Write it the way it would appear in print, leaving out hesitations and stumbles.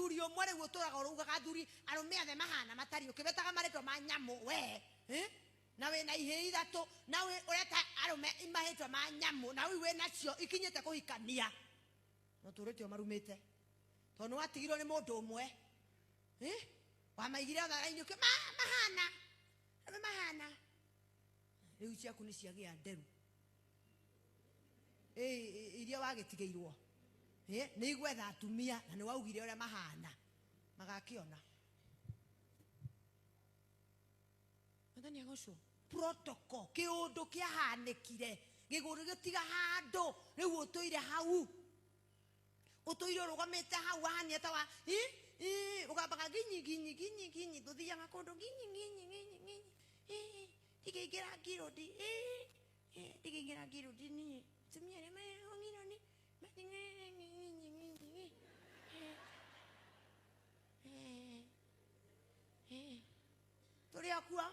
muthuri umwe riu uturaga urugaga athuri arume athe mahana matari ukibetaga maritwa ma nyamu we na we na ihe ithatu na we ureta arume imahitwa ma nyamu na we nacio ikinyite kuhikania no turetio marumite tondu watigirwo ni mundu umwe wamaigire tharaini uke mahana riu ciaku ni ciagia nderu iria wagitigeirwo ni igwetha atumia na ni waugire uria mahana magakiona Mwathani agocwo protocol kiundu kiahanikire giguru gitiga handu riu utuire hau utuire urugamite hau ahania ta wa ugabaga ginyi tuthiaga kundu ginyi tikigira girodi tikigira girodi ni tumiere mai hongironi turi akua